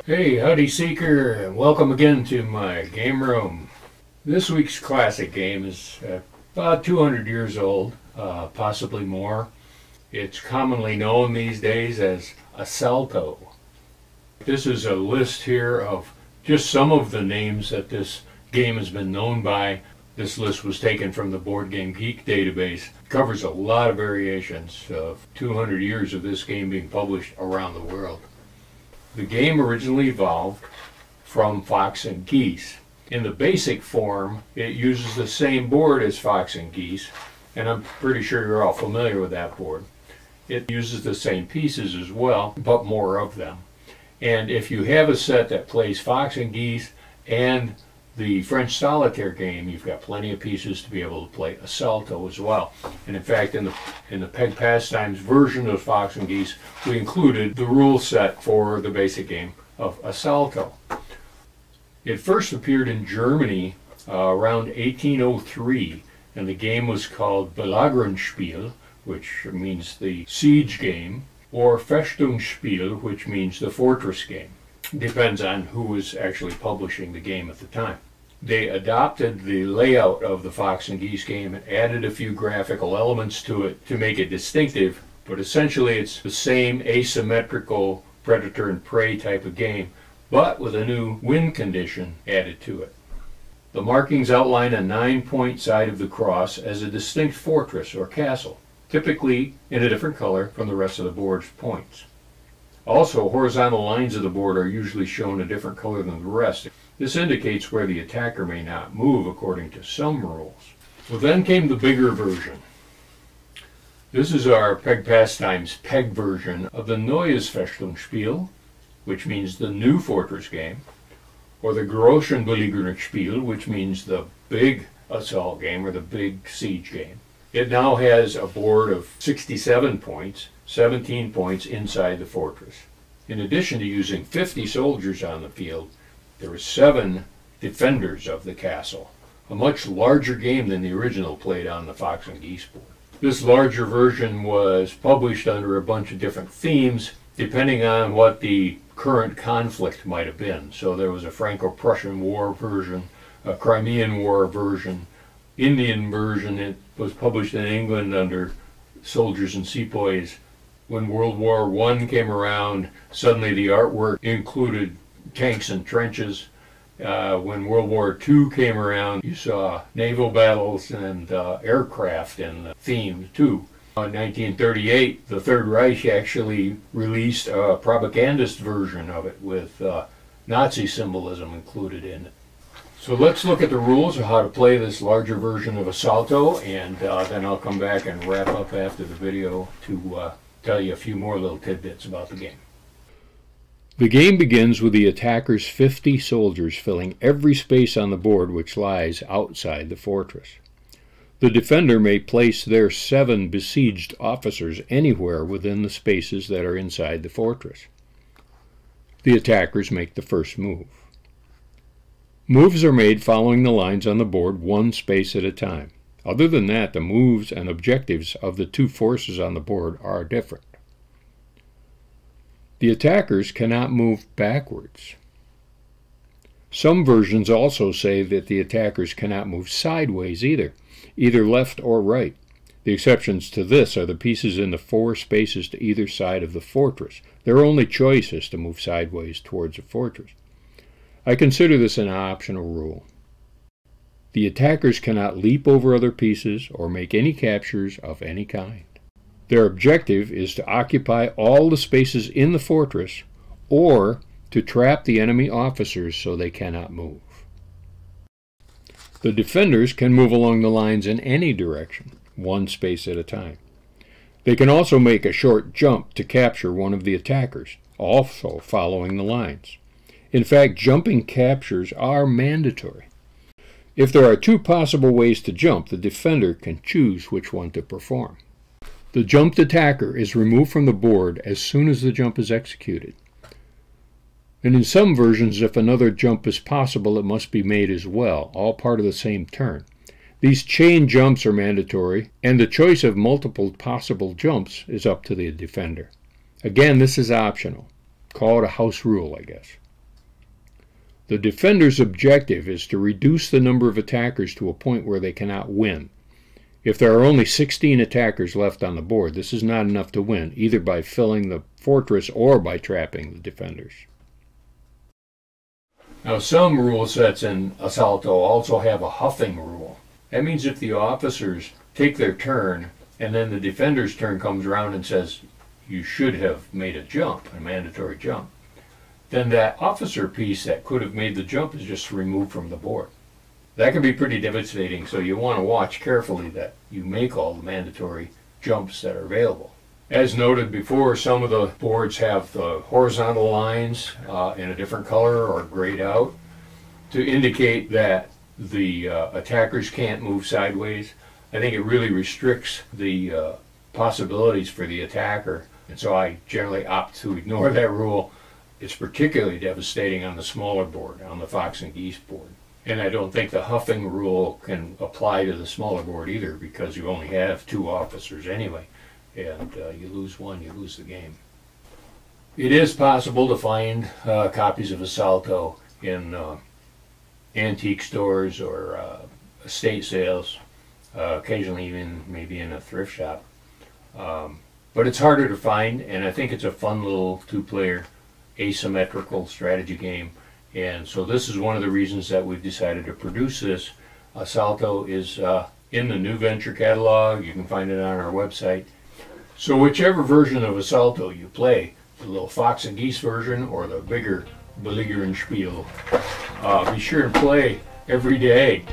Hey, howdy seeker, and welcome again to my game room. This week's classic game is about 200 years old, possibly more. It's commonly known these days as Asalto. This is a list here of just some of the names that this game has been known by. This list was taken from the Board Game Geek database. It covers a lot of variations of 200 years of this game being published around the world. The game originally evolved from Fox and Geese. In the basic form, it uses the same board as Fox and Geese, and I'm pretty sure you're all familiar with that board. It uses the same pieces as well, but more of them. And if you have a set that plays Fox and Geese and the French solitaire game, you've got plenty of pieces to be able to play Asalto as well. And in fact, in the Peg Pastimes version of Fox and Geese, we included the rule set for the basic game of Asalto. It first appeared in Germany around 1803, and the game was called Belagerung Spiel, which means the siege game, or Spiel, which means the fortress game. Depends on who was actually publishing the game at the time. They adopted the layout of the Fox and Geese game and added a few graphical elements to it to make it distinctive, but essentially it's the same asymmetrical predator and prey type of game, but with a new win condition added to it. The markings outline a 9-point side of the cross as a distinct fortress or castle, typically in a different color from the rest of the board's points. Also, horizontal lines of the board are usually shown a different color than the rest. This indicates where the attacker may not move according to some rules. Well, then came the bigger version. This is our Peg Pastimes Peg version of the Neues Spiel, which means the new fortress game, or the Großen Belagerung Spiel, which means the big assault game or the big siege game. It now has a board of 67 points, 17 points inside the fortress. In addition to using 50 soldiers on the field, there were 7 defenders of the castle, a much larger game than the original played on the Fox and Geese board. This larger version was published under a bunch of different themes, depending on what the current conflict might have been. So there was a Franco-Prussian War version, a Crimean War version, Indian version. It was published in England under Soldiers and Sepoys. When World War I came around, suddenly the artwork included tanks and trenches. When World War II came around, you saw naval battles and aircraft in the theme too. In 1938, the Third Reich actually released a propagandist version of it with Nazi symbolism included in it. So let's look at the rules of how to play this larger version of Asalto, and then I'll come back and wrap up after the video to tell you a few more little tidbits about the game. The game begins with the attacker's 50 soldiers filling every space on the board which lies outside the fortress. The defender may place their 7 besieged officers anywhere within the spaces that are inside the fortress. The attackers make the first move. Moves are made following the lines on the board one space at a time. Other than that, the moves and objectives of the 2 forces on the board are different. The attackers cannot move backwards. Some versions also say that the attackers cannot move sideways either left or right. The exceptions to this are the pieces in the 4 spaces to either side of the fortress. Their only choice is to move sideways towards the fortress. I consider this an optional rule. The attackers cannot leap over other pieces or make any captures of any kind. Their objective is to occupy all the spaces in the fortress or to trap the enemy officers so they cannot move. The defenders can move along the lines in any direction, one space at a time. They can also make a short jump to capture one of the attackers, also following the lines. In fact, jumping captures are mandatory. If there are 2 possible ways to jump, the defender can choose which one to perform. The jumped attacker is removed from the board as soon as the jump is executed. And in some versions, if another jump is possible, it must be made as well, all part of the same turn. These chain jumps are mandatory, and the choice of multiple possible jumps is up to the defender. Again, this is optional. Call it a house rule, I guess. The defender's objective is to reduce the number of attackers to a point where they cannot win. If there are only 16 attackers left on the board, this is not enough to win, either by filling the fortress or by trapping the defenders. Now, some rule sets in Asalto also have a huffing rule. That means if the officers take their turn and then the defender's turn comes around and says, you should have made a jump, a mandatory jump, then that officer piece that could have made the jump is just removed from the board. That can be pretty devastating, so you want to watch carefully that you make all the mandatory jumps that are available. As noted before, some of the boards have the horizontal lines in a different color or grayed out to indicate that the attackers can't move sideways. I think it really restricts the possibilities for the attacker, and so I generally opt to ignore that rule. It's particularly devastating on the smaller board, on the Fox and Geese board. And I don't think the huffing rule can apply to the smaller board either, because you only have 2 officers anyway, and you lose one, you lose the game. It is possible to find copies of Asalto in antique stores or estate sales, occasionally even maybe in a thrift shop. But it's harder to find, and I think it's a fun little 2-player asymmetrical strategy game. And so this is one of the reasons that we've decided to produce this. Asalto is in the NewVenture catalog. You can find it on our website. So whichever version of Asalto you play, the little Fox and Geese version or the bigger Belagerung Spiel, be sure and play every day.